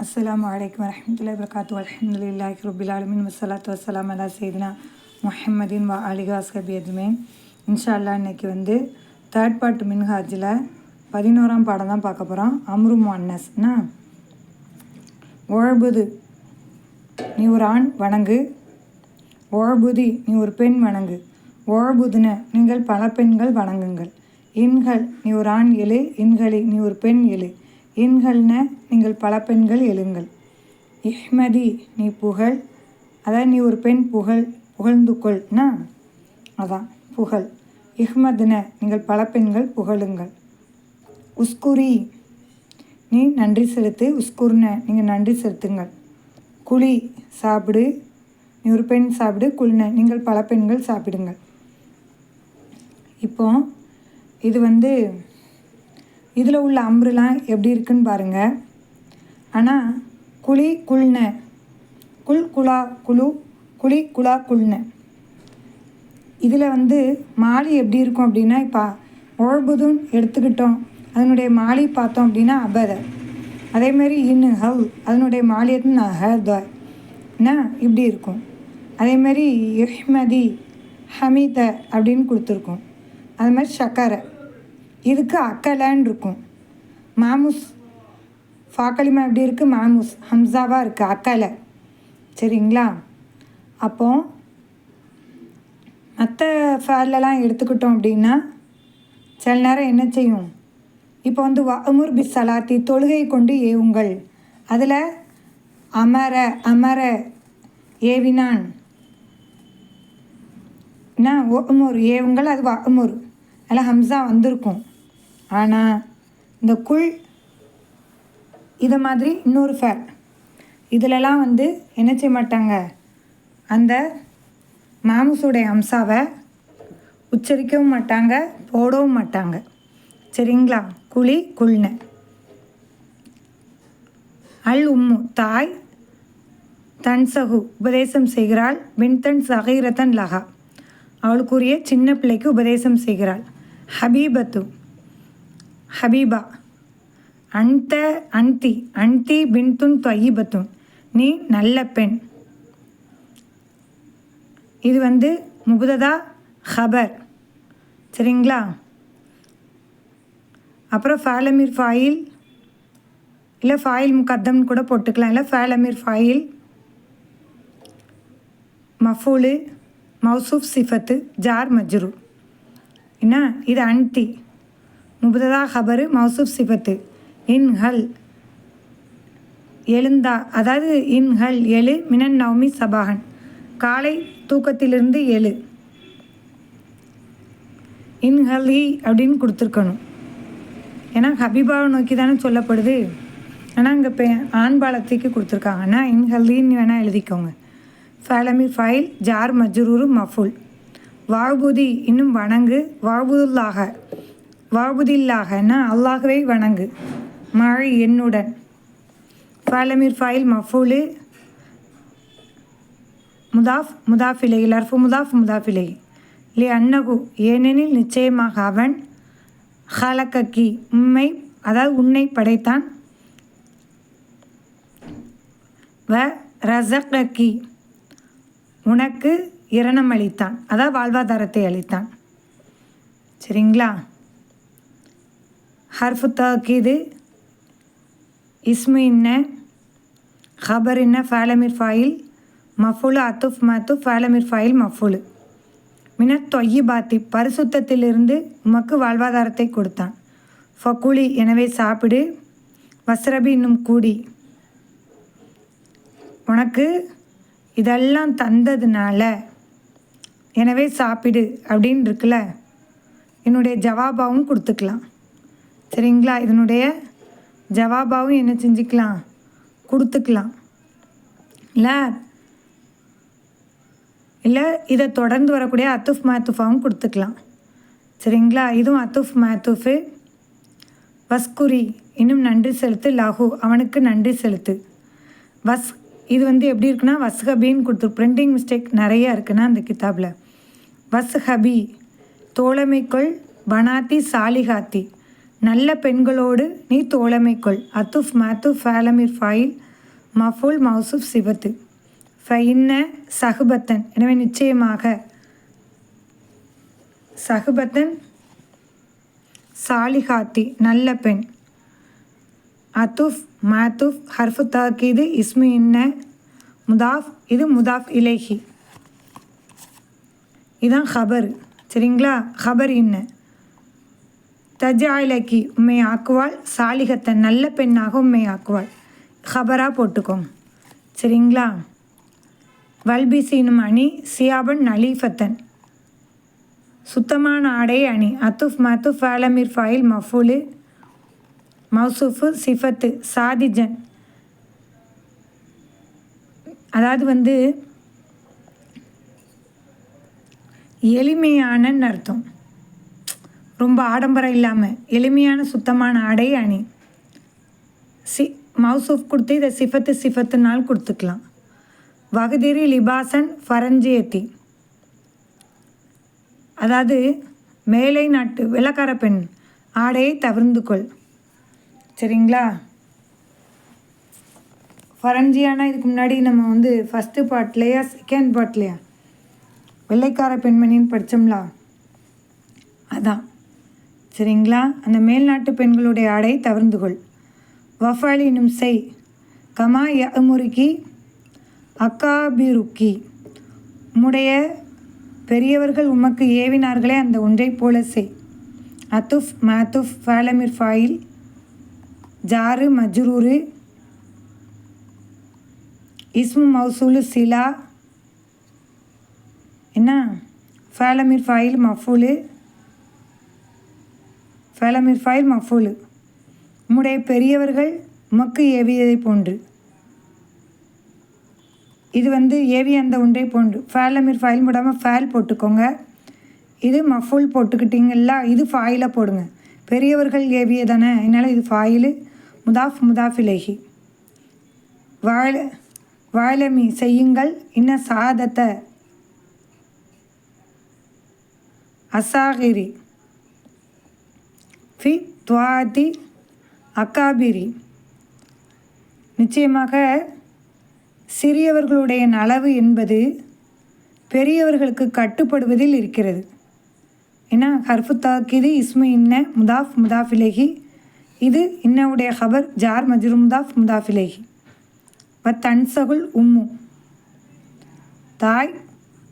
அஸ்ஸலாமு அலைக்கும் வரஹ்மத்துல்லாஹி வபரகாத்துஹு. அல்ஹம்துலில்லாஹி ரப்பில் ஆலமீன் வஸ்ஸலாத்து வஸ்ஸலாமு அலா சையிதினா முஹம்மதின் வ ஆலிஹி வஸ்ஹபி அஜ்மஈன். இன்ஷா அல்லாஹ் இன்னைக்கு வந்து தேர்ட் பார்ட் மின்ஹாஜில் 11ஆம் பாடம் தான் பார்க்க போகிறோம். அம்ரு முஅன்னஸ்னா ஒழபுது நீ ஒரு ஆண் வணங்கு, ஒழபுதி நீ ஒரு பெண் வணங்கு, ஒழபுதுன நீங்கள் பல பெண்கள் வணங்குங்கள், இன்கள் நீ ஒரு ஆண் எழு, இன்களி நீ ஒரு பெண் எழு, இன்கள்ன நீங்கள் பல பெண்கள் எழுங்கள், இஹ்மதி நீ புகழ், அதாவது நீ ஒரு பெண் புகழ்ந்து கொள்னா அதான் புகழ், இஹ்மதுன நீங்கள் பல பெண்கள் புகழுங்கள், உஸ்குரி நீ நன்றி செலுத்து, உஸ்குர்ன நீங்கள் நன்றி செலுத்துங்கள், குழி சாப்பிடு நீ ஒரு பெண் சாப்பிடு, குல்ன நீங்கள் பல பெண்கள் சாப்பிடுங்கள். இப்போ இது வந்து இதில் உள்ள அம்ருலாம் எப்படி இருக்குன்னு பாருங்கள். ஆனால் குழி குல்ன, குல் குலா குழு, குழி குலா குல்ன, இதில் வந்து மாலி எப்படி இருக்கும் அப்படின்னா, இப்போ ஒழபுதுன்னு எடுத்துக்கிட்டோம், அதனுடைய மாலி பார்த்தோம் அப்படின்னா அபத, அதேமாரி இன்னு ஹவ் அதனுடைய மாலி எடுத்து ஹன்னா இப்படி இருக்கும். அதேமாரி இஹ்மதி ஹமீத அப்படின்னு கொடுத்துருக்கோம். அது மாதிரி ஷக்கரை இதுக்கு அக்கலன்னு இருக்கும். மாமுஸ் ஃபாக்கலிமா எப்படி இருக்குது, மாமுஸ் ஹம்சாவாக இருக்குது அக்கலை. சரிங்களா? அப்போ மற்ற ஃபேர்லலாம் எடுத்துக்கிட்டோம் அப்படின்னா சில நேரம் என்ன செய்யும், இப்போ வந்து வஅமுர் பி சலாத்தி தொழுகை கொண்டு ஏவுங்கள், அதில் அமர அமர ஏவினான் ஒமுர் ஏவுங்கள், அது வஅமுர் அதில் ஹம்சா வந்திருக்கும். ஆனால் இந்த குல் இதை மாதிரி இன்னொரு ஃபேர் இதிலலாம் வந்து என்ன செய்ய மாட்டாங்க, அந்த மாமுசுடைய ஹம்சாவை உச்சரிக்கவும் மாட்டாங்க, போடவும் மாட்டாங்க. சரிங்களா? குழி குல்ன. அல் உம்மு தாய், தன்சகு உபதேசம் செய்கிறாள், பின்தன் சகீரத்தன் லஹா அவளுக்குரிய சின்ன பிள்ளைக்கு உபதேசம் செய்கிறாள், ஹபீபத்து ஹபீபா, அந்த அன்தி அன்தி பின்துன் தொய்யிபத்துன் நீ நல்ல பெண். இது வந்து முபததா ஹபர். சரிங்களா? அப்புறம் ஃபேலமீர் ஃபாயில் இல்லை ஃபாயில் முகத்தம்னு கூட போட்டுக்கலாம், இல்லை ஃபேலமீர் ஃபாயில் மஃபூலு மௌசூஃப் சிஃபத்து ஜார் மஜ்ரூர். என்ன இது அன்தி முபததா ஹபரு மௌசூஃப் சிஃபத்து, இன்ஹல் எழுந்தா, அதாவது இன்ஹல் எழு, மினன் நௌமி சபாகன் காலை தூக்கத்திலிருந்து எழு, இன்ஹலி அப்படின்னு கொடுத்துருக்கணும். ஏன்னா ஹபீபாவை நோக்கி தானே சொல்லப்படுது. ஆனால் இங்கே ஆண்பாலத்துக்கு கொடுத்துருக்காங்கன்னா இன்ஹலின்னு வேணால் எழுதிக்கோங்க. ஃபேலமி ஃபைல் ஜார் மஜ்ரூரு மஃபுல், வாழ்புதி இன்னும் வணங்கு, வாழ்புதுல்லாக வாழ்புதில்லாகன்னா அல்லாஹ்வை வணங்கு, மழை என்னுடன், ஃபேலமீர் ஃபைல் மஃபூலு முதாஃப் முதாஃபிலை லர்ஃபு முதாஃப் முதாஃபிலை லி அன்னகு ஏனெனில் நிச்சயமாக அவன், ஹலக்கி உண்மை அதாவது உன்னை படைத்தான், வ ரஸக்கி உனக்கு இரணம் அளித்தான், அதாவது வாழ்வாதாரத்தை அளித்தான். சரிங்களா? ஹர்ஃபு தக்கீது இஸ்மு இன்ன, ஹபர் இன்ன, ஃபேலமிர் ஃபாயில் மஃபூலு அத்துஃப் மத்து ஃபேலமிர் ஃபாயில் மஃபூலு, மினத் தொய்யிபாத்தி பரிசுத்தத்திலிருந்து உமக்கு வாழ்வாதாரத்தை கொடுத்தான், ஃபகுலி எனவே சாப்பிடு, வஸ்ரபி இன்னும் கூடி உனக்கு இதெல்லாம் தந்ததுனால எனவே சாப்பிடு அப்படின்னு இருக்குல்ல, என்னுடைய ஜவாபாவும் கொடுத்துக்கலாம். சரிங்களா? இதனுடைய ஜவாபாவும் என்ன செஞ்சுக்கலாம், கொடுத்துக்கலாம். இல்லை இதை தொடர்ந்து வரக்கூடிய அத்துஃப் மாத்துஃபாவும் கொடுத்துக்கலாம். சரிங்களா? இதுவும் அத்துஃப் மாத்துஃபு. வஸ்குரி இன்னும் நன்றி செலுத்து, லஹு அவனுக்கு நன்றி செலுத்து, வஸ் இது வந்து எப்படி இருக்குன்னா வஸ்ஹபின்னு கொடுத்துரு. பிரிண்டிங் மிஸ்டேக் நிறையா இருக்குன்னா அந்த கிதாபில். வஸ்ஹபி தோழமைக்குள், பனாத்தி சாலிஹாத்தி நல்ல பெண்களோடு நீ தோழமைக்குள், அத்துஃப் மாத்து ஃபேலமிர் ஃபாயில் மஃபூல் மௌசூப் சிபத்து. ஃபைன்ன சஹுபத்தன் எனவே நிச்சயமாக. சஹுபத்தன் சாலிஹாத்தி நல்ல பெண். அத்துஃப் மாத்துஃப் ஹர்ஃபு தாக்கீது இஸ்மு இன்ன முதாஃப் இது முதாஃப் இலைஹி. இதுதான் ஹபர். சரிங்களா? ஹபர் இன்ன. தஜாயிலக்கி உண்மை ஆக்குவாள். சாலிகத்தன் நல்ல பெண்ணாக உண்மை ஆக்குவாள். ஹபராக போட்டுக்கோங்க. சரிங்களா? வல்பிசீனும் அணி. சியாபன் நலீஃபத்தன் சுத்தமான ஆடை அணி. அத்துஃப் மத்துஃப் ஃபேலமிர் ஃபாயில் மஃபூலு மௌசூஃபு சிஃபத்து. சாதிஜன் அதாவது எளிமையானன்னு அர்த்தம். ரொம்ப ஆடம்பரம் இல்லாமல் எளிமையான சுத்தமான ஆடை அணி. மௌசூஃப் கொடுத்து இதை சிஃபத்துனால் கொடுத்துக்கலாம். வகுதிரி லிபாசன் ஃபரஞ்சியத்தி அதாவது மேலை நாட்டு வெள்ளக்கார பெண் ஆடையை தவிர்ந்து கொள். சரிங்களா? ஃபரஞ்சியானா இதுக்கு முன்னாடி நம்ம ஃபஸ்ட்டு பார்ட்லையா செகண்ட் பார்ட்லையா வெள்ளைக்கார பெண்மணின்னு படித்தோம்லா, அதான். சரிங்களா? அந்த மேல்நாட்டு பெண்களுடைய ஆடை தவிர்ந்து கொள். வஃபாலினும் செய். கமா யமுருக்கி அக்காபிருக்கி உம்முடைய பெரியவர்கள் உமக்கு ஏவினார்களே அந்த ஒன்றை போல செய். அத்துஃப் மாத்துஃப் ஃபேலமிர் ஃபாயில் ஜாரு மஜ்ரூரு இஸ்மு மௌசூலு சிலா என்ன ஃபேலமிர் ஃபாயில் மஃபூலு ஃபேலமிர் ஃபாயில் மஃபூலு உம்முடைய பெரியவர்கள் உமக்கு ஏவியதை போன்று. இது ஏவிய அந்த ஒன்றை போன்று. ஃபேலமிர் ஃபாயில் போடாமல் ஃபேல் போட்டுக்கோங்க. இது மஃபூல் போட்டுக்கிட்டிங்களா, இது ஃபாயிலாக போடுங்க. பெரியவர்கள் ஏவிய தானே, அதனால் இது ஃபாயிலு முதாஃப் முதாஃபிலேஹி. வாழமி செய்யுங்கள். இன்ன சாதத்தை அசாகிரி ஃபி துவாதி அக்காபிரி நிச்சயமாக சிறியவர்களுடைய நலவு என்பது பெரியவர்களுக்கு கட்டுப்படுவதில் இருக்கிறது. ஏன்னா ஹர்ஃபு தாக்கீது இஸ்மு இன்ன முதாஃப் முதாஃபிலேஹி. இது இன்னவுடைய ஹபர் ஜார் மஜ்ரூ முதாஃப் முதாஃபிலேஹி. தன்சகுல் உம்மு தாய்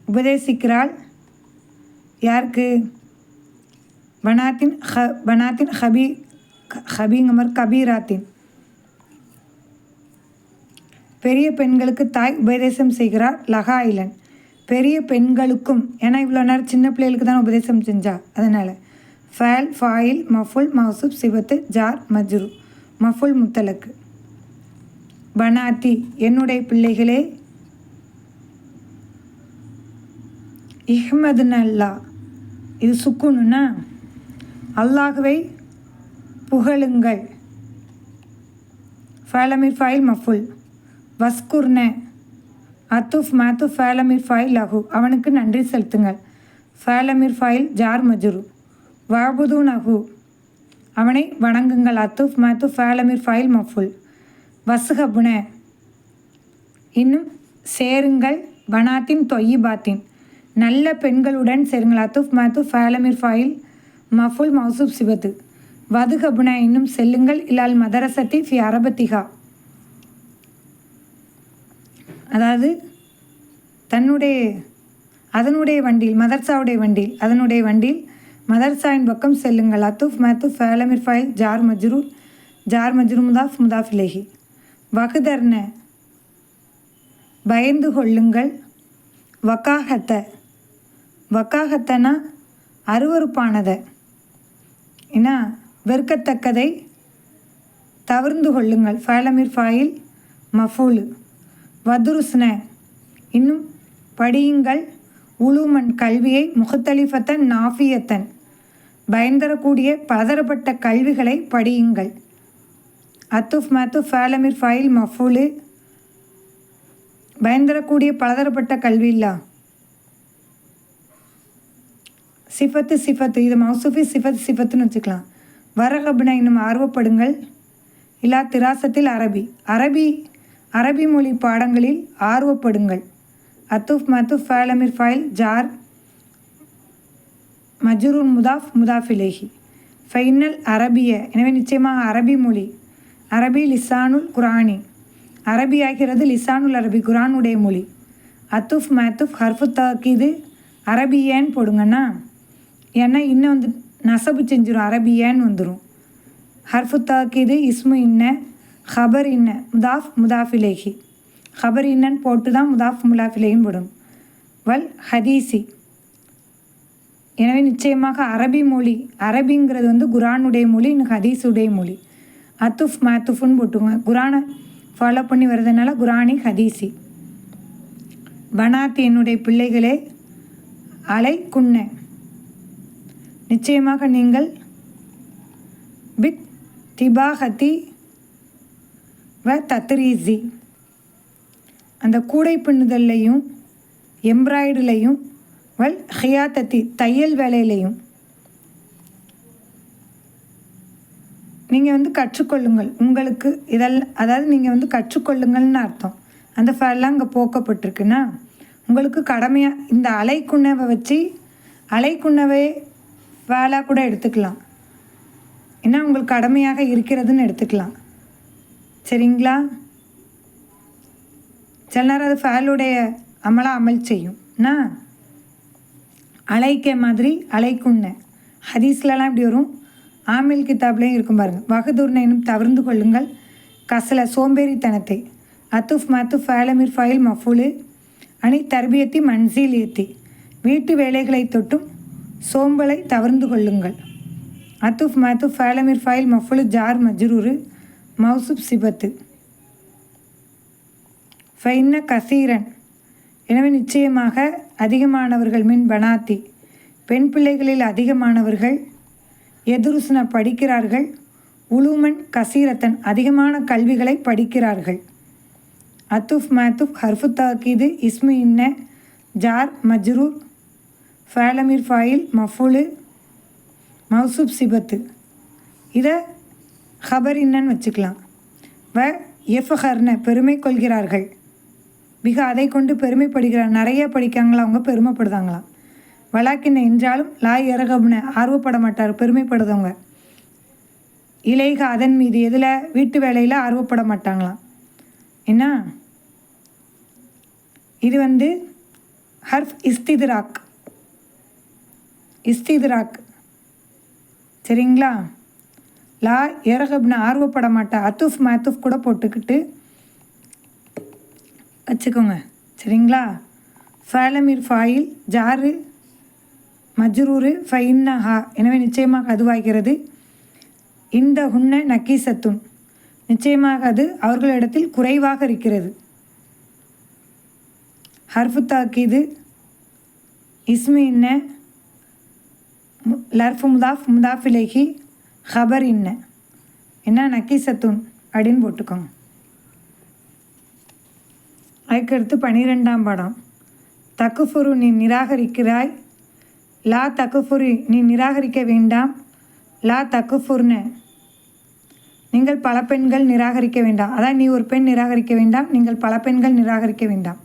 உபதேசிக்கிறாள். யாருக்கு? பனாத்தின் ஹபீங்கமர் கபீராத்தின் பெரிய பெண்களுக்கு தாய் உபதேசம் செய்கிறார். லஹாயிலன் பெரிய பெண்களுக்கும். ஏன்னா இவ்வளோ நேரம் சின்ன பிள்ளைகளுக்கு தான் உபதேசம் செஞ்சா, அதனால். ஃபேல் ஃபாயில் மஃபுல் மௌசூப் சிவத்து ஜார் மஜ்ரூ மஃபுல் முத்தலக்கு. பனாத்தி என்னுடைய பிள்ளைகளே. இஹ்மதுனல்லா இது சுக்குனுன்னா அல்லாஹுவை புகழுங்கள். ஃபேலமிர் ஃபாயில் மஃபுல். வஸ்குர்ன அத்துஃப் மாத்துஃப் ஃபேலமிர் ஃபாயில் லஹு அவனுக்கு நன்றி செலுத்துங்கள். ஃபேலமிர் ஃபாயில் ஜார் மஜ்ரூ. வாபுது நஹு அவனை வணங்குங்கள். அத்துஃப் மாத்துஃப் ஃபேலமிர் ஃபாயில் மஃபுல். வசுஹபுன இன்னும் சேருங்கள். பனாத்தின் தொய்யிபாத்தின் நல்ல பெண்களுடன் சேருங்கள். அத்துஃப் மாத்துஃப் ஃபேலமிர் ஃபாயில் மஃபுல் மௌசூப் சிபத்து. வதுஹபுன இன்னும் செல்லுங்கள். இலால் மதரசத்தி ஃபி அரபத்திகா அதாவது அதனுடைய வண்டியில் மதர்சாவுடைய வண்டியில் அதனுடைய வண்டியில் மதர்சாவின் பக்கம் செல்லுங்கள். அத்துஃப் மாத்துஃப் ஃபேலமிர் ஃபாயில் ஜார் மஜ்ரூ முதாஃப் முதாஃபிலேஹி. வகுதர்ன பயந்து கொள்ளுங்கள். வக்காகத்தனா அருவறுப்பானதை ஏன்னா வெறுக்கத்தக்கதை தவிர்ந்து கொள்ளுங்கள். ஃபேலமிர் ஃபாயில் மஃபூலு. வதுருஸ்ன இன்னும் படியுங்கள். உலுமன் கல்வியை. முகத்தலிஃபத்தன் நாஃபியத்தன் பயன்தரக்கூடிய பலதரப்பட்ட கல்விகளை படியுங்கள். அத்துஃப் மாத்துஃப் ஃபேலமிர் ஃபாயில் மஃபூலு பயன்தரக்கூடிய பலதரப்பட்ட கல்வி இல்லா. சிஃபத்து இது மௌசூஃபி சிஃபத்துன்னு வச்சுக்கலாம். வரகப்ன இன்னும் ஆர்வப்படுங்கள். இல்லா திராசத்தில் அரபி அரபி மொழி பாடங்களில் ஆர்வப்படுங்கள். அத்துஃப் மத்துஃப் ஃபேலமிர் ஃபைல் ஜார் மஜ்ரூர் முதாஃப் முதாஃப் இலைஹி. ஃபைனல் அரபிய, எனவே நிச்சயமாக அரபி மொழி. அரபி லிசானுல் குரானி, அரபி ஆகிறது லிசானுல் அரபி, குரானுடைய மொழி. அத்துஃப் மத்துஃப் ஹர்ஃபு தாக்கீது அரபியேன்னு போடுங்கன்னா, ஏன்னா இன்னும் வந்து நசபு செஞ்சிடும், அரபியேன்னு வந்துடும். ஹர்ஃபு தாக்கீது இஸ்மு இன்ன ஹபர் இன்ன முதாஃப் முதாஃப் இலைஹி. ஹபர் இன்னன்னு போட்டு தான் முதாஃப் முதாஃப் இலைஹின்னு போடும். வல் ஹதீசி, எனவே நிச்சயமாக அரபி மொழி. அரபிங்கிறது வந்து குரானுடைய மொழி, இன்னும் ஹதீஸுடைய மொழி. அத்துஃப் மத்துஃப்னு போட்டுக்கோங்க, குரானை ஃபாலோ பண்ணி வர்றதுனால குரானி ஹதீசி. பனாத் என்னுடைய பிள்ளைகளே, அலை குன்ன நிச்சயமாக நீங்கள், பித் திபாஹதி வ தத்ரீசி அந்த கூடை பின்னுதல்லையும் எம்ப்ராய்டரிலையும், வல் ஹியாத்தத்தி தையல் வேலையிலையும் நீங்கள் வந்து கற்றுக்கொள்ளுங்கள். உங்களுக்கு இதெல்லாம், அதாவது நீங்கள் வந்து கற்றுக்கொள்ளுங்கள்னு அர்த்தம். அந்த ஃபேல்லாம் இங்கே போக்கப்பட்டிருக்குன்னா உங்களுக்கு கடமையாக இந்த அலைக்குண்ணவை வச்சு அலைக்குண்ணவே வேலை கூட எடுத்துக்கலாம். ஏன்னா உங்களுக்கு கடமையாக இருக்கிறதுன்னு எடுத்துக்கலாம். சரிங்களா? சில நேரம் அது ஃபேலுடைய அமலாக அமல் செய்யும்னா, அலைக்க மாதிரி அலைக்குண்ண ஹதீஸ்லலாம் இப்படி வரும். ஆமில் கிதாப்லேயும் இருக்கும் பாருங்கள். வகுதுர்னேனும் தவிர்ந்து கொள்ளுங்கள் கசல சோம்பேறித்தனத்தை. அத்துஃப் மத்துஃப் ஃபேலமிர் ஃபைல் மஃபுலு அணி தர்பியத்தி மன்சீல் ஏத்தி வீட்டு வேலைகளை தொட்டும் சோம்பலை தவிர்ந்து கொள்ளுங்கள். அத்துஃப் மத்துஃப் ஃபேலமிர் ஃபைல் மஃபுலு ஜார் மஜ்ரூரு மௌசுப் சிபத்து. ஃபைன்ன கசீரன், எனவே நிச்சயமாக அதிகமானவர்கள், மின் பனாத்தி பெண் பிள்ளைகளில் அதிகமானவர்கள், எதுருசுன படிக்கிறார்கள், உலுமன் கசீரத்தன் அதிகமான கல்விகளை படிக்கிறார்கள். அத்துஃப் மத்துஃப் ஹர்ஃபு தாக்கீது இஸ்மு இன்ன ஜார் மஜ்ரூர் ஃபேலமிர் ஃபாயில் மஃபுலு மௌசுப் சிபத்து. இதை ஹபர் இன்னன்னு வச்சுக்கலாம். வ எஃப்ஹர்ன பெருமை கொள்கிறார்கள், மிக அதை கொண்டு பெருமைப்படுகிறார். நிறைய படிக்காங்களா அவங்க, பெருமைப்படுதாங்களாம். வலாக்கின்ன என்றாலும் லாய் எரகப்ன ஆர்வப்பட மாட்டார், பெருமைப்படுதவங்க. இலைக அதன் மீது, எதில் வீட்டு வேலையில் ஆர்வப்பட மாட்டாங்களாம். என்ன இது வந்து ஹர்ஃப் இஸ்திதுராக், இஸ்திதுராக். சரிங்களா? லா எரகப்ன ஆர்வப்பட மாட்டா. அத்துஃப் மத்துஃப் கூட போட்டுக்கிட்டு வச்சுக்கோங்க. சரிங்களா? ஃபேலமிர் ஃபாயில் ஜாரு மஜ்ரூரு ஃபைன்னஹா, எனவே நிச்சயமாக அதுவாகிறது. இந்த ஹுன்ன நக்கீசத்துன், நிச்சயமாக அது அவர்களிடத்தில் குறைவாக இருக்கிறது. ஹர்ஃபு தாக்கீது இஸ்மு இன்ன லர்ஃபு முதாஃப் முதாஃப் இலைஹி ஹபர் இன்ன என்ன நக்கீசத்துன் அப்படின்னு போட்டுக்கோங்க. அதுக்கடுத்து 12ஆம் பாடம். தக்குஃபுரு நீ நிராகரிக்கிறாய், லா தக்குஃபுரி நீ நிராகரிக்க வேண்டாம், லா தக்குஃபுர்ன நீங்கள் பல பெண்கள் நிராகரிக்க வேண்டாம். அதான் நீ ஒரு பெண் நிராகரிக்க வேண்டாம், நீங்கள் பல பெண்கள் நிராகரிக்க வேண்டாம்.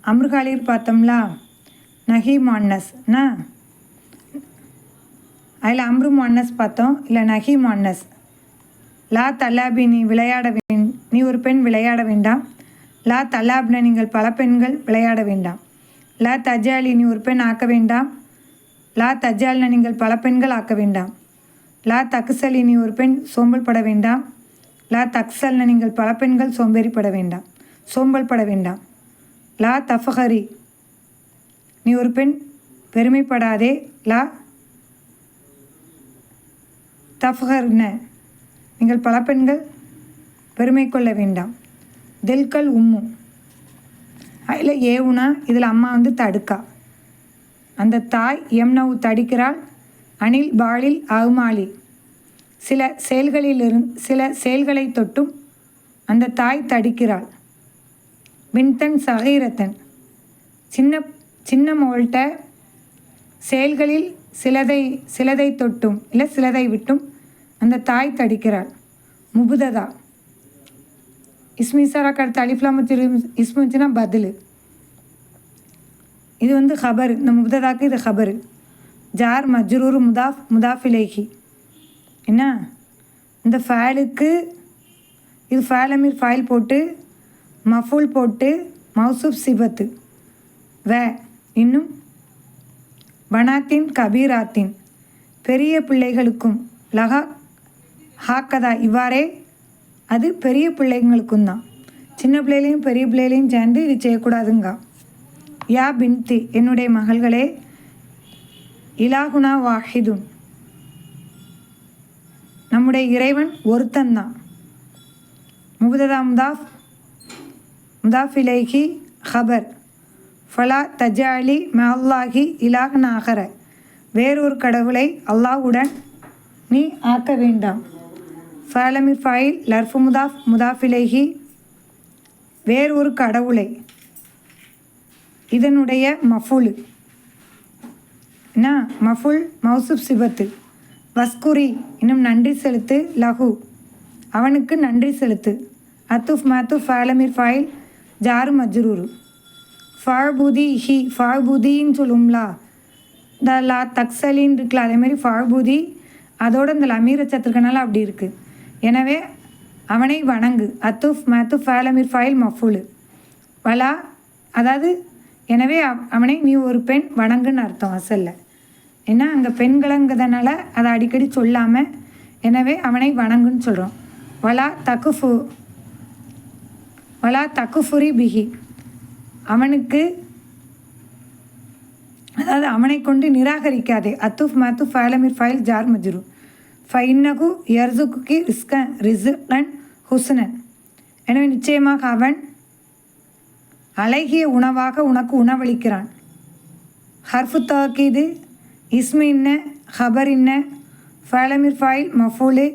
அம்ருகாலிர் பார்த்தோம்லா, நஹி முஅன்னஸ்னா அதில் அம்ரு முஅன்னஸ் பார்த்தோம், இல்லை நஹி முஅன்னஸ். லா தலாபி நீ விளையாட நீ ஒரு பெண் விளையாட வேண்டாம், லா தலாப்ன நீங்கள் பல பெண்கள் விளையாட வேண்டாம். லா தஜாலி நீ ஒரு பெண் ஆக்க வேண்டாம், லா தஜால்ன நீங்கள் பல பெண்கள் ஆக்க வேண்டாம். லா தக்சலி நீ ஒரு பெண் சோம்பல் பட வேண்டாம், லா தக்சல்ன நீங்கள் பல பெண்கள் சோம்பேறிப்பட வேண்டாம், சோம்பல் பட வேண்டாம். லா தஃபஹரி நீ ஒரு பெண் பெருமைப்படாதே, லா தஃபஹர்ன நீங்கள் பல பெண்கள் பெருமை கொள்ள வேண்டாம். தில்கல் உம்மு அதில் ஏவுனா, இதில் அம்மா வந்து தடுக்கா, அந்த தாய் எம்னவு தடுக்கிறாள். அனில் பாலில் அவுமாலி சில செயல்களை தொட்டும் அந்த தாய் தடுக்கிறாள். பின்தன் சகீரத்தன் சின்ன மோள்கிட்ட செயல்களில் சிலதை தொட்டும் இல்லை சிலதை விட்டும் அந்த தாய் தடுக்கிறாள். முபுததா இஸ்மி இசாராக்கு அடுத்து அலிஃப்லாம் இஸ்மு வச்சுன்னா பதில். இது வந்து ஹபரு. இந்த முப்ததாக்கு இது ஹபரு. ஜார் மஜ்ரூர் முதாஃப் முதாஃப் இலைஹி. என்ன இந்த ஃபேலுக்கு இது ஃபேலமீர் ஃபைல் போட்டு மஃபூல் போட்டு மௌசூப் சிபத்து இன்னும் பனாத்தின் கபீராத்தின் பெரிய பிள்ளைகளுக்கும் லஹா ஹாக்கதா இவ்வாறே அது பெரிய பிள்ளைங்களுக்கும் தான். சின்ன பிள்ளைகளையும் பெரிய பிள்ளைகளையும் சேர்ந்து இது செய்யக்கூடாதுங்க. யா பின்தி என்னுடைய மகள்களே, இலாகுனா வாஹிதுன் நம்முடைய இறைவன் ஒருத்தந்தான். முபததா முதாஃப் முதாஃப் இலைஹி ஹபர். ஃபலா தஜாலி மல்லாஹி இலாஹன் ஆகர வேறொரு கடவுளை அல்லாஹ்வுடன் நீ ஆக்க வேண்டாம். ஃபலமிர் ஃபைல் லர்ஃபு முதாஃப் முதாஃப் இலைஹி வேறொரு கடவுளை இதனுடைய மஃபுல் என்ன மஃபுல் மௌசூப் சிபத்து. வஸ்குரி இன்னும் நன்றி செலுத்து. லஹு அவனுக்கு நன்றி செலுத்து. அத்துஃப் மாத்துஃப் ஃபலமிர் ஃபைல் ஜாரு மஜ்ரூரு. ஃபாழ்பூதி ஹி ஃபாழ்பூதின்னு சொல்லும்லா, இந்த லா தக்சலின்னு இருக்குல்ல, அதேமாதிரி ஃபாழ்பூதி அதோட இந்த லமீர் சத்திருக்கனால அப்படி இருக்குது. எனவே அவனை வணங்கு. அத்துஃப் மாத்துஃப் ஃபலமிர் ஃபைல் மஃபுல் வலா அதாவது எனவே அவனை நீ ஒரு பெண் வணங்குன்னு அர்த்தம் அசல்ல. ஏன்னா அங்கே பெண்களங்கிறதுனால அதை அடிக்கடி சொல்லாமல் எனவே அவனை வணங்குன்னு சொல்கிறோம். வலா தக்குஃபுரி பிஹி அவனுக்கு அதாவது அவனை கொண்டு நிராகரிக்காதே. அத்துஃப் மாத்துஃப் ஃபலமிர் ஃபைல் ஜார் மஜ்ரூ. ஃபைன்னகு யர்சுக்கு ரிஸ்கன் ஹுஸ்னன் எனவே நிச்சயமாக அவன் அழகிய உணவாக உனக்கு உணவளிக்கிறான். ஹர்ஃபு தாக்கீது இஸ்மு இன்ன ஹபர் இன்ன ஃபலமிர் ஃபைல் மஃபூலு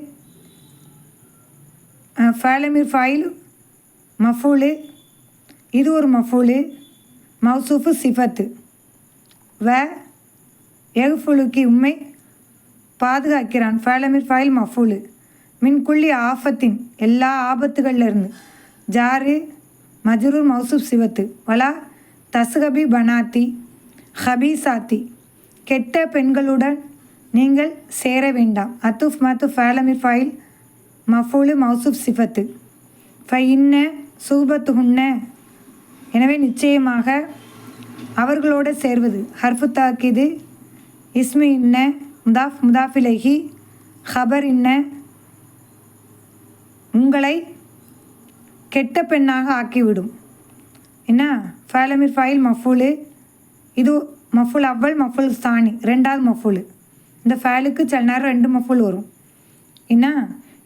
ஃபலமிர் ஃபைல் மஃபூலு இது ஒரு மஃபூலு மௌசூஃபு சிஃபத்து. எஃபுலுக்கி உம்மை பாதுகாக்கிறான். ஃபலமிர் ஃபைல் மஃபூலு மின் குள்ளி ஆஃபத்தின் எல்லா ஆபத்துகள்லேருந்து. ஜாரு மஜ்ரூர் மௌசூப் சிவத்து. வலா தஸ்கபி பனாத்தி ஹபீசாத்தி கெட்ட பெண்களுடன் நீங்கள் சேர வேண்டாம். அத்துஃப் மாத்துஃப் ஃபலமிர் ஃபைல் மஃபூலு மௌசூப் சிஃபத்து. இன்ன சூபத்துஹுன்ன எனவே நிச்சயமாக அவர்களோடு சேர்வது. ஹர்ஃபு தாக்கிது இஸ்மு இன்ன முதாஃப் முதாஃபிலைஹி ஹபர் இன்ன உங்களை கெட்ட பெண்ணாக ஆக்கிவிடும். என்ன ஃபலமிர் ஃபைல் மஃபூலு இது மஃபூல் அவ்வல் மஃபூல் சாணி ரெண்டாவது மஃபூலு. இந்த ஃபேலுக்கு சில நேரம் 2 மஃபூல் வரும். என்ன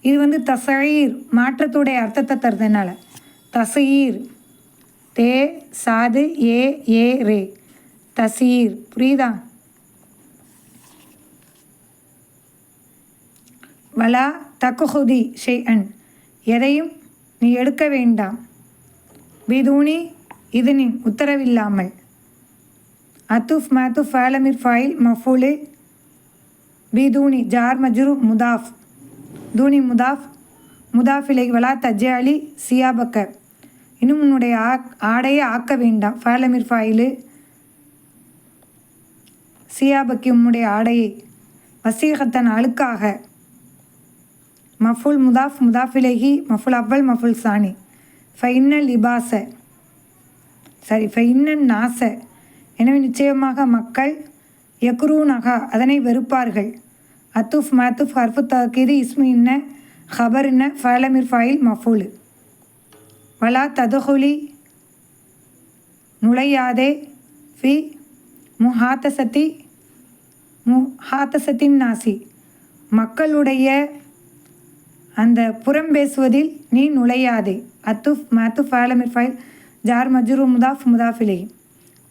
இது வந்து தசீர் மாற்றத்துடைய அர்த்தத்தை தருதுனால தசீர் தே சாது ஏ ரே தசீர் புரியுதா. வலா தக்குஹுதி ஷெய்அன் எதையும் நீ எடுக்க வேண்டாம். பிதூனி இதனின் உத்தரவில்லாமல். அத்துஃப் மாத்துஃப் ஃபலமிர் ஃபைல் மஃபூலு பிதூனி ஜார் மஜ்ரூ முதாஃப் தூனி முதாஃப் முதாஃபிலை. வலா தஜ்ஜாலி சியாபக்க இன்னும் உன்னுடைய ஆடையை ஆக்க வேண்டாம். ஃபலமிர் ஃபைலு சியாபக்கி உன்னுடைய ஆடையை. வசீகத்தன் அழுக்காக. மஃபுல் முதாஃப் முதாஃபிலைஹி மஃபுல் அவ்வல் மஃபுல் சாணி. ஃபைன்னல் லிபாச ஃபைன்னன் நாச எனவே நிச்சயமாக மக்கள் யக்ரூனகா அதனை வெறுப்பார்கள். அத்துஃப் மாத்துஃப் ஹர்ஃபு தாக்கீது இஸ்மு இன்ன ஹபர் இன்ன ஃபலமிர் ஃபைல் மஃபூலு. வலா ததுகுலி நுழையாதே. ஃபி முஹாத்தசத்தின் நாசி மக்களுடைய அந்த புறம் பேசுவதில் நீ நுழையாதே. அத்துஃப் மாத்துஃப் ஃபலமிர் ஃபைல் ஜார் மஜ்ரூ முதாஃப் முதாஃபிலை.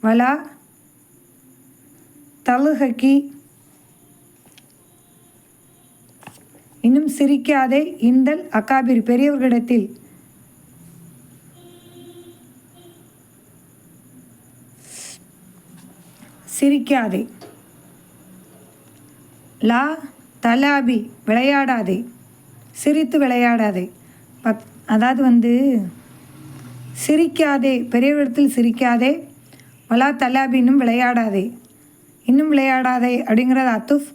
வலா தலுஹக்கி இன்னும் சிரிக்காதே. இந்தல் அகாபிர் பெரியவர்களிடத்தில். சிரிக்காதே. லா தலாபி விளையாடாதே சிரித்து விளையாடாதே. அதாவது சிரிக்காதே, பெரியவரிடத்தில் சிரிக்காதே. வலா தலாபி, இன்னும் விளையாடாதே. இன்னும் விளையாடாதே அப்படிங்கிறது அத்துஃப்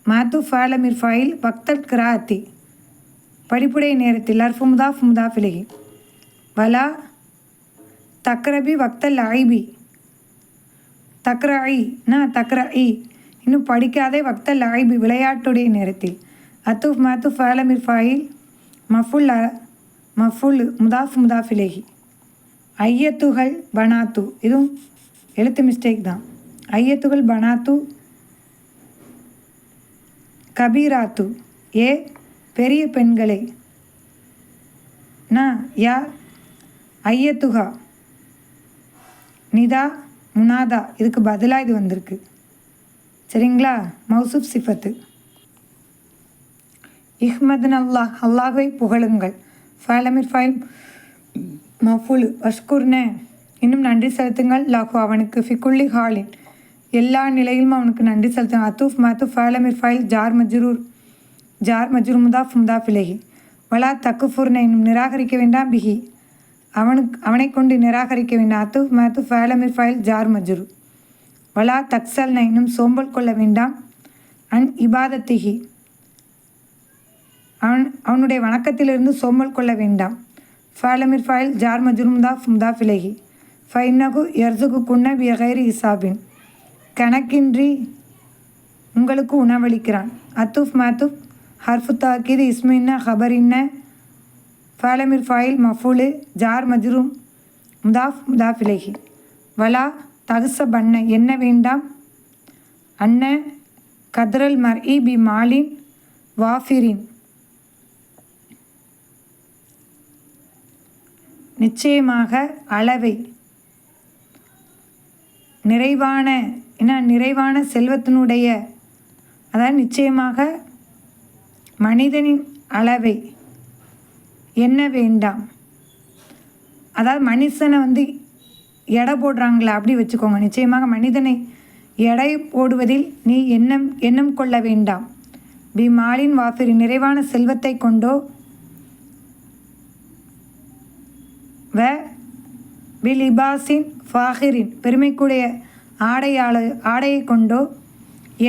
மாத்துஃப் ஃபாலமிர் ஃபாயில் வக்தல் கிராத்தி, படிப்புடைய நேரத்தில். அர்ஃபு முதாஃப் முதாஃபிலகி. வலா தக்ரபி வக்தல் ஐபி, தக்ரஇ தக்ரஇ, இன்னும் படிக்காதே. வக்தல் ஐபி, விளையாட்டுடைய நேரத்தில். அத்துஃப் மாத்துஃப் ஃபாலமிர் ஃபாயில் மஃபுல் முதாஃப் முதாஃபிலகி. ஐயத்துகள் பனாத்து, இதுவும் எழுத்து மிஸ்டேக் தான். ஐயத்துகள் பனாத்து கபீராத்து, ஏ பெரிய பெண்களே. யா ஐயத்துகா நிதா முனாதா, இதுக்கு பதிலாக இது வந்திருக்கு. சரிங்களா? மௌசூப் சிஃபத்து. இஹ்மதுன் அல்லாஹ், அல்லாஹை புகழுங்கள். ஃபாலமிர் ஃபைல் மஃபுல் அஷ்குர்ன, இன்னும் நன்றி செலுத்துங்கள். லாஹு, அவனுக்கு. ஃபிகுல்லி ஹாலின், எல்லா நிலையிலும் அவனுக்கு நன்றி செலுத்துங்கள். அத்தூஃப் மாத்துஃப் ஃபாலமிர் ஃபைல் ஜார் மஜ்ரூர் முதாஃப் முதாஃபிலகி. வலா தக்குஃபுர்ன, இன்னும் நிராகரிக்க வேண்டாம். பிஹி, அவனை கொண்டு நிராகரிக்க வேண்டாம். அத்தூஃப் மாத்துஃப் ஃபாலமிர் ஃபைல் ஜார் மஜ்ரூர். வலா தக்சல்ன, இன்னும் சோம்பல் கொள்ள வேண்டாம். அன் இபாதத்திஹி, அவனுடைய வணக்கத்திலிருந்து சோம்பல் கொள்ள வேண்டாம். ஃபாலமிர் ஃபைல் ஜார் மஜ்ரூர் முதாஃப் முதாஃபிலகி. ஃபைன்னகு யர்சுகு குன்ன பியகைரி இசாபின், கணக்கின்றி உங்களுக்கு உணவளிக்கிறான். அத்துஃப் மாத்துஃப் ஹர்ஃபு தாக்கீது இஸ்மின்ன ஹபரின்ன. ஃபாலமிர் ஃபாயில் மஃபூலு ஜார் மஜ்ரூம் முதாஃப் முதாஃபிலகி. வலா தகுச பண்ண, என்ன வேண்டாம். அன்ன கத்ரல் மர்இ பி மாலின் வாஃபிரின், நிச்சயமாக அளவை, நிறைவான செல்வத்தினுடைய, அதாவது நிச்சயமாக மனிதனின் அளவை என்ன வேண்டாம். அதாவது மனுஷனை எடை போடுறாங்களா, அப்படி வச்சுக்கோங்க. நிச்சயமாக மனிதனை எடை போடுவதில் நீ எண்ணம் கொள்ள வேண்டாம். பி மாலின் வாஃபிரி, நிறைவான செல்வத்தை கொண்டோ. வ பில் இபாசின் ஃபாஹிரின், பெருமைக்குடைய ஆடையை கொண்டோ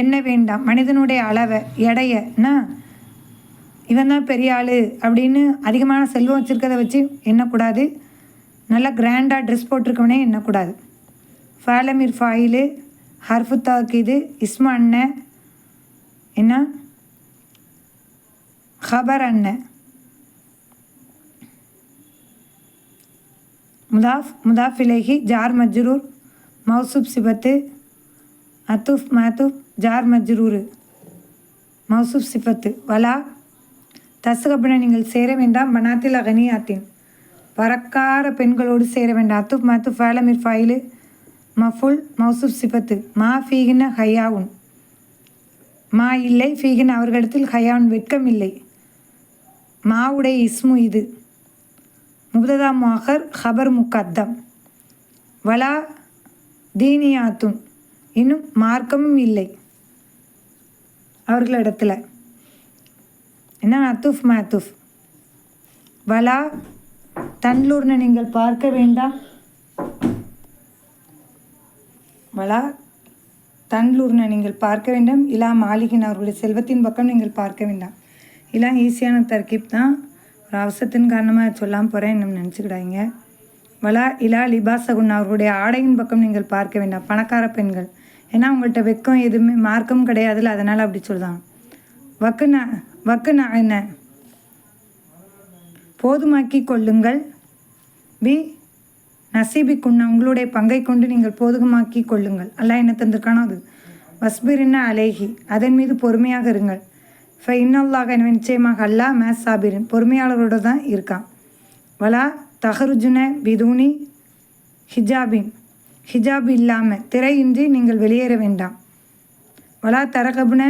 என்ன வேண்டாம். மனிதனுடைய அளவை, எடையன்னா இவன் தான் பெரிய ஆள் அப்படின்னு அதிகமான செல்வம் வச்சுருக்கதை வச்சு எண்ணக்கூடாது. நல்லா கிராண்டாக ட்ரெஸ் போட்டிருக்கவனே எண்ணக்கூடாது. ஃபாலமிர் ஃபாயிலு ஹர்ஃபு தாக்கீது இஸ்ம அண்ண, என்ன ஹபர் அண்ண, முதாஃப் முதாஃபிலகி ஜார் மஜ்ரூர் மௌசூப் சிபத்து. அத்துஃப் மாத்துஃப் ஜார் மஜ்ரூர் மௌசூப் சிபத்து. வலா தசுகபன, நீங்கள் சேர வேண்டாம். பனாத்தில் அகனியாத்தின், பறக்கார பெண்களோடு சேர வேண்டாம். அத்துஃப் மாத்துஃப் ஃபாலமிர் ஃபாயிலு மஃபுல் மௌசூப் சிபத்து. மா ஃபீகின ஹயாவுன், மா இல்லை. ஃபீகின், அவர்களிடத்தில். ஹயாவுன், வெட்கம் இல்லை. மாவுடைய இஸ்மு இது. முப்ததா முஅக்கர் ஹபர் முக்கத்தம். வலா தீனியாத்துன், இன்னும் மார்க்கமும் இல்லை அவர்களிடத்தில். என்ன அத்துஃப் மாத்துஃப். வலா தன்லூர்னு, நீங்கள் பார்க்க வேண்டாம். வலா தன்லூர்னு, நீங்கள் பார்க்க வேண்டாம். இலா மாளிகின், அவர்களுடைய செல்வத்தின் பக்கம் நீங்கள் பார்க்க வேண்டாம். இதெல்லாம் ஈஸியான தர்கீப் தான். ஒரு அவசரத்தின் காரணமாக சொல்லாமல் போகிறேன், இன்னும் நினச்சிக்கிடாங்க. வலா இலா லிபாசகுன், அவர்களுடைய ஆடையின் பக்கம் நீங்கள் பார்க்க வேண்டாம். பணக்கார பெண்கள், ஏன்னா அவங்கள்ட்ட வெக்கம் எதுவுமே மார்க்கம் கிடையாதுல்ல, அதனால் அப்படி சொல்லுதான். வக்குனா என்ன, போதுமாக்கி கொள்ளுங்கள். பி நசீபி குன்னா, உங்களுடைய பங்கை கொண்டு நீங்கள் போதுமாக்கி கொள்ளுங்கள். அல்லாஹ் என்ன தந்திருக்கானோ அது. வஸ்பிரின்னா அலேஹி, அதன் மீது பொறுமையாக இருங்கள். இன்னல்லாக, நிச்சயமாக அல்லாஹ் சாபிரின், பொறுமையாளரோடு தான் இருக்கான். வலா தஹருஜுன பிதூனி ஹிஜாபின், ஹிஜாப் இல்லாமல், திரையின்றி நீங்கள் வெளியேற வேண்டாம். வலா தரகபுன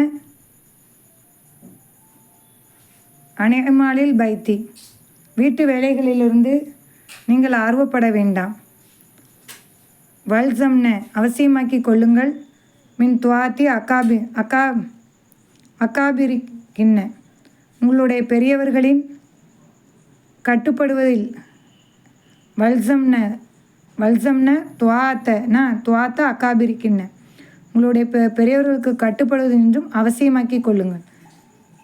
அனைமாலில் பைத்தி, வீட்டு வேலைகளிலிருந்து நீங்கள் ஆர்வப்பட வேண்டாம். வல்சம்ன, அவசியமாக்கி கொள்ளுங்கள். மின் துவாத்தி அக்காபிரிக்கின்ன, உங்களுடைய பெரியவர்களின் கட்டுப்படுவதில் வல்சம்ன துவாத்த அக்காபிரிக்கின்ன உங்களுடைய பெரியவர்களுக்கு பெரியவர்களுக்கு என்றும் அவசியமாக்கி கொள்ளுங்கள்.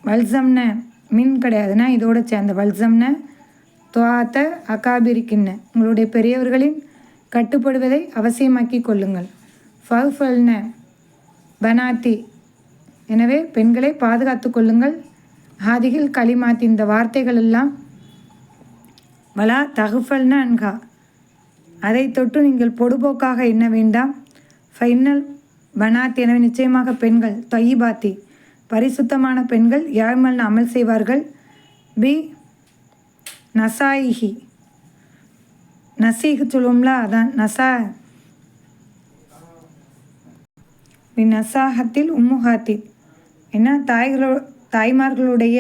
வல்சம்ன மின் கிடையாதுன்னா இதோட சேர்ந்த வல்சம்ன துவாத்த அக்காபிரிக்கின்ன உங்களுடைய பெரியவர்களின் கட்டுப்படுவதை அவசியமாக்கி கொள்ளுங்கள். ஃபல்ன பனாத்தி எனவே பெண்களை பாதுகாத்து கொள்ளுங்கள். ஹாதிகில் களிமாத்தி இந்த வார்த்தைகள் எல்லாம் வலா தகுஃபல்ன அன்கா அதை தொட்டு நீங்கள் பொடுபோக்காக எண்ண வேண்டாம். ஃபைனல் பனாத் எனவே நிச்சயமாக பெண்கள் தொய்யிபாத்தி பரிசுத்தமான பெண்கள் யாழ்மல்னு அமல் செய்வார்கள். பி நசாயிஹி நசீஹ் சொல்லுவோம்ல அதான் பி நசாஹத்தில் உம்முஹாத்தில் என்ன தாய்மார்களுடைய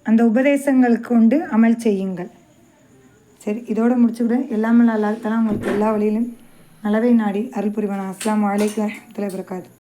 அந்த உபதேசங்களுக்கு கொண்டு அமல் செய்யுங்கள். சரி, இதோடு முடிச்சுக்கிறேன். எல்லாமே அல்லாஹ் தஆலா உங்களுக்கு எல்லா வழியிலும் நலவை நாடி அருள் புரிவானா. அஸ்ஸலாமு அலைக்கும் வரஹ்மத்துல்லாஹி வபரகாத்துஹு.